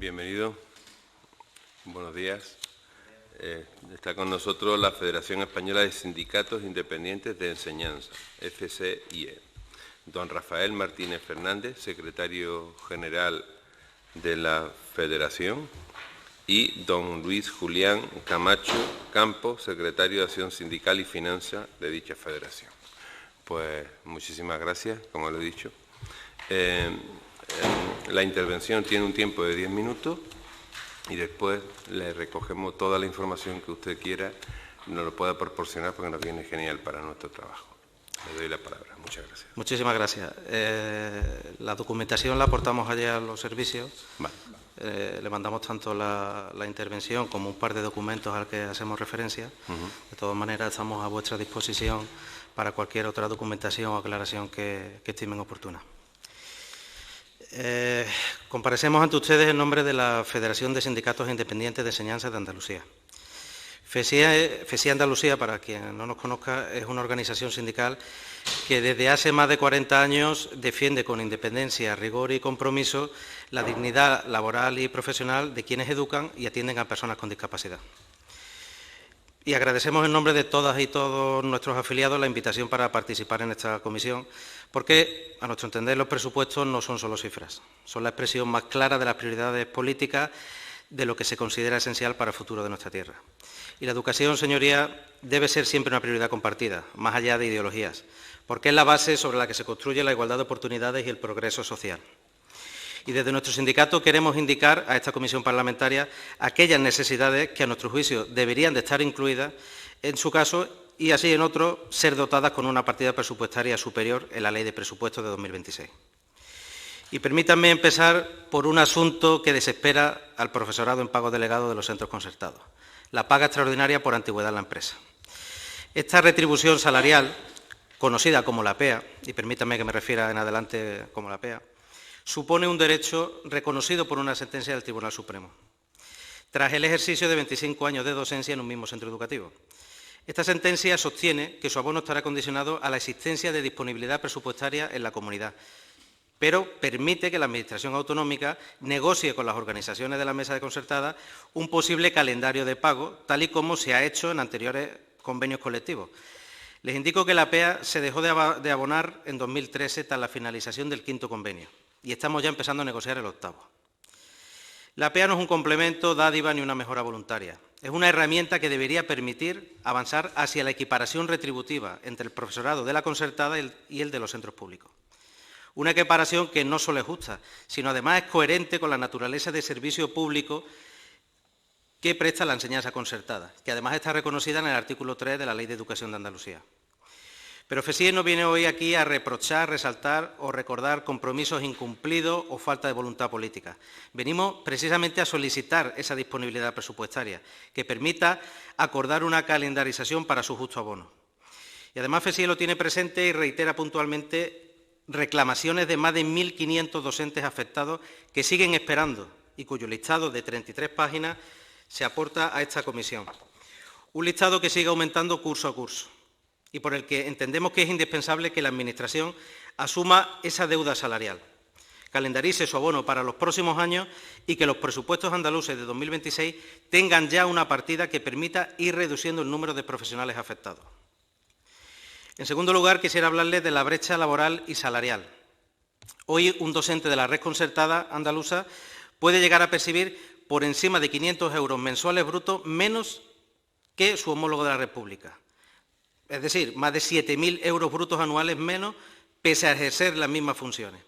Bienvenido. Buenos días. Está con nosotros la Federación Española de Sindicatos Independientes de Enseñanza, FSIE. Don Rafael Martínez Fernández, secretario general de la Federación, y don Luis Julián Camacho Campos, secretario de Acción Sindical y Finanzas de dicha federación. Pues muchísimas gracias, como lo he dicho. La intervención tiene un tiempo de 10 minutos y después le recogemos toda la información que usted quiera, nos lo pueda proporcionar porque nos viene genial para nuestro trabajo. Le doy la palabra. Muchas gracias. Muchísimas gracias. La documentación la aportamos ayer a los servicios. Vale. Le mandamos tanto la intervención como un par de documentos al que hacemos referencia. De todas maneras, estamos a vuestra disposición para cualquier otra documentación o aclaración que estimen oportuna. Comparecemos ante ustedes en nombre de la Federación de Sindicatos Independientes de Enseñanza de Andalucía. FSIE Andalucía, para quien no nos conozca, es una organización sindical que desde hace más de 40 años defiende con independencia, rigor y compromiso la dignidad laboral y profesional de quienes educan y atienden a personas con discapacidad. Y agradecemos en nombre de todas y todos nuestros afiliados la invitación para participar en esta comisión, porque, a nuestro entender, los presupuestos no son solo cifras, son la expresión más clara de las prioridades políticas de lo que se considera esencial para el futuro de nuestra tierra. Y la educación, señoría, debe ser siempre una prioridad compartida, más allá de ideologías, porque es la base sobre la que se construye la igualdad de oportunidades y el progreso social. Y desde nuestro sindicato queremos indicar a esta comisión parlamentaria aquellas necesidades que, a nuestro juicio, deberían de estar incluidas en su caso y así en otro ser dotadas con una partida presupuestaria superior en la Ley de Presupuestos de 2026. Y permítanme empezar por un asunto que desespera al profesorado en pago delegado de los centros concertados: la paga extraordinaria por antigüedad en la empresa. Esta retribución salarial, conocida como la PEA, y permítanme que me refiera en adelante como la PEA, supone un derecho reconocido por una sentencia del Tribunal Supremo, tras el ejercicio de 25 años de docencia en un mismo centro educativo. Esta sentencia sostiene que su abono estará condicionado a la existencia de disponibilidad presupuestaria en la comunidad, pero permite que la Administración autonómica negocie con las organizaciones de la mesa de concertada un posible calendario de pago, tal y como se ha hecho en anteriores convenios colectivos. Les indico que la PEA se dejó de abonar en 2013 tras la finalización del 5º convenio y estamos ya empezando a negociar el 8º. La PEA no es un complemento, dádiva ni una mejora voluntaria. Es una herramienta que debería permitir avanzar hacia la equiparación retributiva entre el profesorado de la concertada y el de los centros públicos. Una equiparación que no solo es justa, sino además es coherente con la naturaleza de servicio público que presta la enseñanza concertada, que además está reconocida en el artículo 3 de la Ley de Educación de Andalucía. Pero FSIE no viene hoy aquí a reprochar, resaltar o recordar compromisos incumplidos o falta de voluntad política. Venimos precisamente a solicitar esa disponibilidad presupuestaria que permita acordar una calendarización para su justo abono. Y además FSIE lo tiene presente y reitera puntualmente reclamaciones de más de 1.500 docentes afectados que siguen esperando y cuyo listado de 33 páginas se aporta a esta comisión. Un listado que sigue aumentando curso a curso y por el que entendemos que es indispensable que la Administración asuma esa deuda salarial, calendarice su abono para los próximos años y que los presupuestos andaluces de 2026 tengan ya una partida que permita ir reduciendo el número de profesionales afectados. En segundo lugar, quisiera hablarles de la brecha laboral y salarial. Hoy un docente de la red concertada andaluza puede llegar a percibir por encima de 500 euros mensuales brutos menos que su homólogo de la República. Es decir, más de 7.000 euros brutos anuales menos, pese a ejercer las mismas funciones.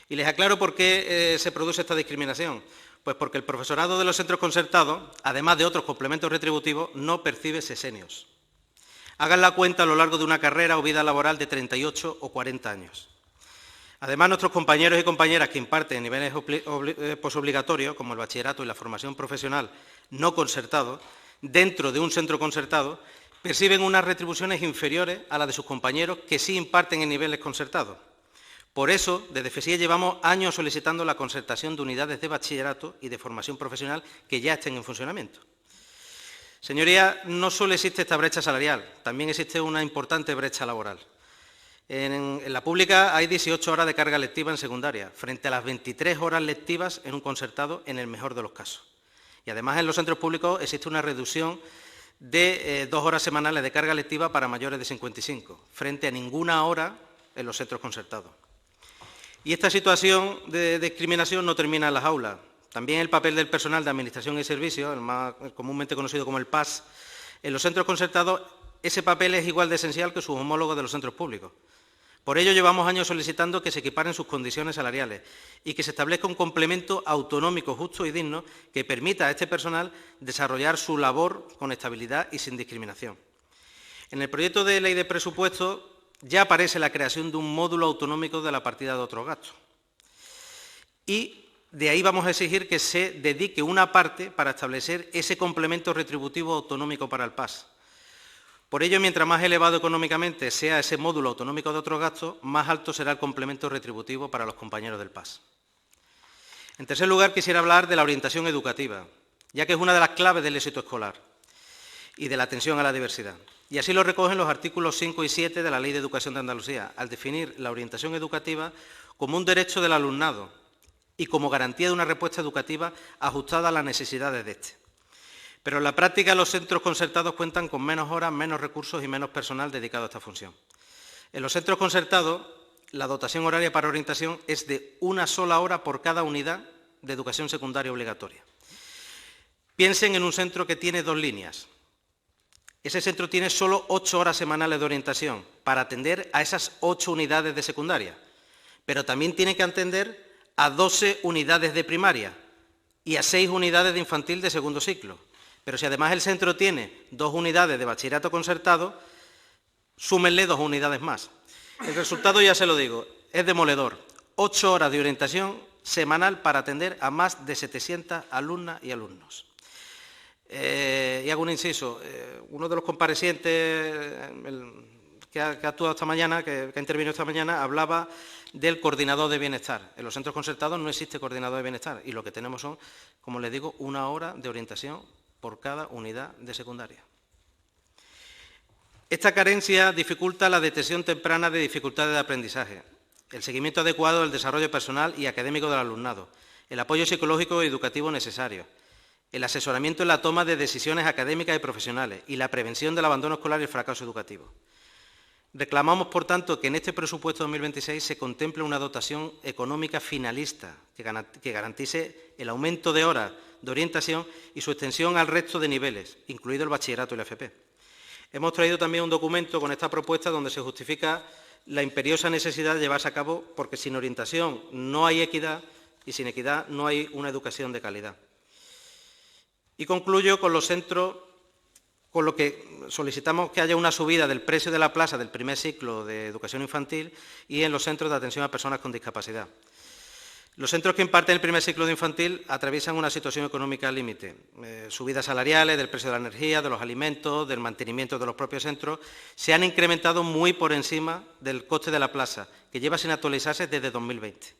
Y les aclaro por qué se produce esta discriminación. Pues porque el profesorado de los centros concertados, además de otros complementos retributivos, no percibe sesenios. Hagan la cuenta a lo largo de una carrera o vida laboral de 38 o 40 años. Además, nuestros compañeros y compañeras que imparten en niveles posobligatorios, como el bachillerato y la formación profesional no concertado, dentro de un centro concertado, perciben unas retribuciones inferiores a las de sus compañeros que sí imparten en niveles concertados. Por eso, desde FSIE llevamos años solicitando la concertación de unidades de bachillerato y de formación profesional que ya estén en funcionamiento. Señorías, no solo existe esta brecha salarial, también existe una importante brecha laboral. En la pública hay 18 horas de carga lectiva en secundaria, frente a las 23 horas lectivas en un concertado, en el mejor de los casos. Y además en los centros públicos existe una reducción de 2 horas semanales de carga lectiva para mayores de 55, frente a ninguna hora en los centros concertados. Y esta situación de discriminación no termina en las aulas. También el papel del personal de Administración y Servicios, el más comúnmente conocido como el PAS, en los centros concertados, ese papel es igual de esencial que sus homólogos de los centros públicos. Por ello, llevamos años solicitando que se equiparen sus condiciones salariales y que se establezca un complemento autonómico justo y digno que permita a este personal desarrollar su labor con estabilidad y sin discriminación. En el proyecto de ley de presupuestos ya aparece la creación de un módulo autonómico de la partida de otros gastos. Y de ahí vamos a exigir que se dedique una parte para establecer ese complemento retributivo autonómico para el PAS. Por ello, mientras más elevado económicamente sea ese módulo autonómico de otros gastos, más alto será el complemento retributivo para los compañeros del PAS. En tercer lugar, quisiera hablar de la orientación educativa, ya que es una de las claves del éxito escolar y de la atención a la diversidad. Y así lo recogen los artículos 5 y 7 de la Ley de Educación de Andalucía, al definir la orientación educativa como un derecho del alumnado y como garantía de una respuesta educativa ajustada a las necesidades de éste. Pero en la práctica los centros concertados cuentan con menos horas, menos recursos y menos personal dedicado a esta función. En los centros concertados, la dotación horaria para orientación es de 1 sola hora por cada unidad de educación secundaria obligatoria. Piensen en un centro que tiene 2 líneas. Ese centro tiene solo 8 horas semanales de orientación para atender a esas 8 unidades de secundaria, pero también tiene que atender a 12 unidades de primaria y a 6 unidades de infantil de segundo ciclo. Pero si además el centro tiene 2 unidades de bachillerato concertado, súmenle 2 unidades más. El resultado, ya se lo digo, es demoledor. 8 horas de orientación semanal para atender a más de 700 alumnas y alumnos. Y hago un inciso. Uno de los comparecientes que ha actuado esta mañana, que ha intervenido esta mañana, hablaba del coordinador de bienestar. En los centros concertados no existe coordinador de bienestar y lo que tenemos son, como les digo, 1 hora de orientación por cada unidad de secundaria. Esta carencia dificulta la detección temprana de dificultades de aprendizaje, el seguimiento adecuado del desarrollo personal y académico del alumnado, el apoyo psicológico y educativo necesario, el asesoramiento en la toma de decisiones académicas y profesionales y la prevención del abandono escolar y el fracaso educativo. Reclamamos, por tanto, que en este presupuesto 2026 se contemple una dotación económica finalista que garantice el aumento de horas de orientación y su extensión al resto de niveles, incluido el bachillerato y la FP. Hemos traído también un documento con esta propuesta donde se justifica la imperiosa necesidad de llevarse a cabo porque sin orientación no hay equidad y sin equidad no hay una educación de calidad. Y concluyo con los centros, con lo que solicitamos que haya una subida del precio de la plaza del primer ciclo de educación infantil y en los centros de atención a personas con discapacidad. Los centros que imparten el primer ciclo de infantil atraviesan una situación económica límite. Subidas salariales, del precio de la energía, de los alimentos, del mantenimiento de los propios centros, se han incrementado muy por encima del coste de la plaza, que lleva sin actualizarse desde 2020.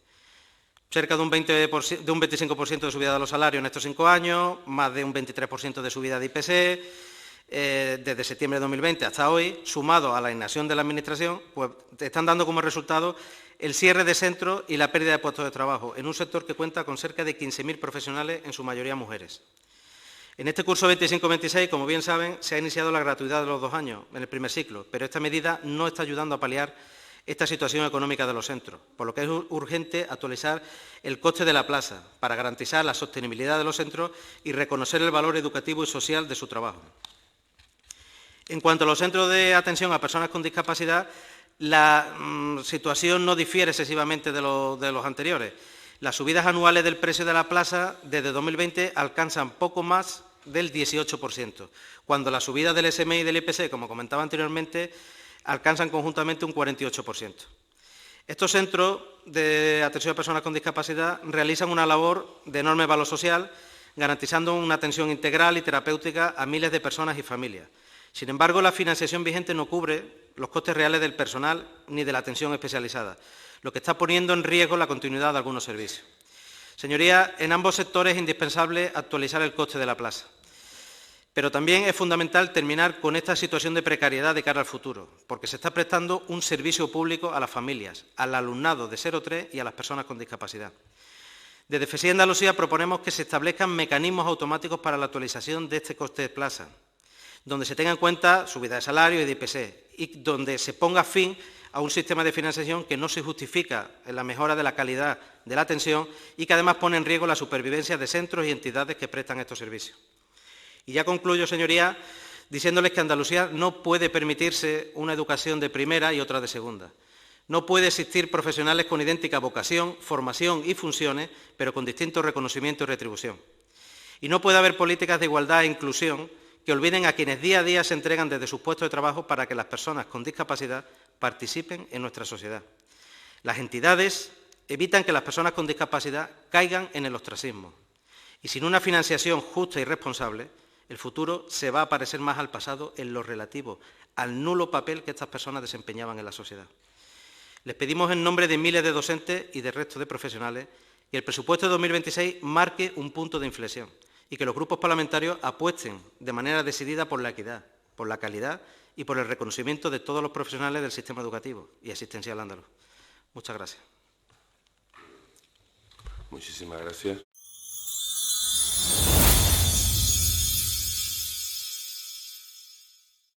Cerca de un 25% de subida de los salarios en estos 5 años, más de un 23% de subida de IPC, desde septiembre de 2020 hasta hoy, sumado a la inacción de la Administración, pues están dando como resultado el cierre de centros y la pérdida de puestos de trabajo en un sector que cuenta con cerca de 15.000 profesionales, en su mayoría mujeres. En este curso 25-26, como bien saben, se ha iniciado la gratuidad de los 2 años en el primer ciclo, pero esta medida no está ayudando a paliar esta situación económica de los centros, por lo que es urgente actualizar el coste de la plaza para garantizar la sostenibilidad de los centros y reconocer el valor educativo y social de su trabajo. En cuanto a los centros de atención a personas con discapacidad, la situación no difiere excesivamente de los anteriores. Las subidas anuales del precio de la plaza desde 2020 alcanzan poco más del 18%, cuando las subidas del SMI y del IPC, como comentaba anteriormente, alcanzan conjuntamente un 48%. Estos centros de atención a personas con discapacidad realizan una labor de enorme valor social, garantizando una atención integral y terapéutica a miles de personas y familias. Sin embargo, la financiación vigente no cubre los costes reales del personal ni de la atención especializada, lo que está poniendo en riesgo la continuidad de algunos servicios. Señorías, en ambos sectores es indispensable actualizar el coste de la plaza. Pero también es fundamental terminar con esta situación de precariedad de cara al futuro, porque se está prestando un servicio público a las familias, al alumnado de 0-3 y a las personas con discapacidad. Desde FESIA Andalucía proponemos que se establezcan mecanismos automáticos para la actualización de este coste de plaza, donde se tenga en cuenta subida de salario y de IPC, y donde se ponga fin a un sistema de financiación que no se justifica en la mejora de la calidad de la atención y que además pone en riesgo la supervivencia de centros y entidades que prestan estos servicios. Y ya concluyo, señorías, diciéndoles que Andalucía no puede permitirse una educación de primera y otra de segunda. No puede existir profesionales con idéntica vocación, formación y funciones, pero con distinto reconocimiento y retribución. Y no puede haber políticas de igualdad e inclusión que olviden a quienes día a día se entregan desde sus puestos de trabajo para que las personas con discapacidad participen en nuestra sociedad. Las entidades evitan que las personas con discapacidad caigan en el ostracismo. Y sin una financiación justa y responsable, el futuro se va a parecer más al pasado en lo relativo al nulo papel que estas personas desempeñaban en la sociedad. Les pedimos en nombre de miles de docentes y del resto de profesionales que el presupuesto de 2026 marque un punto de inflexión y que los grupos parlamentarios apuesten de manera decidida por la equidad, por la calidad y por el reconocimiento de todos los profesionales del sistema educativo y asistencial andaluz. Muchas gracias. Muchísimas gracias.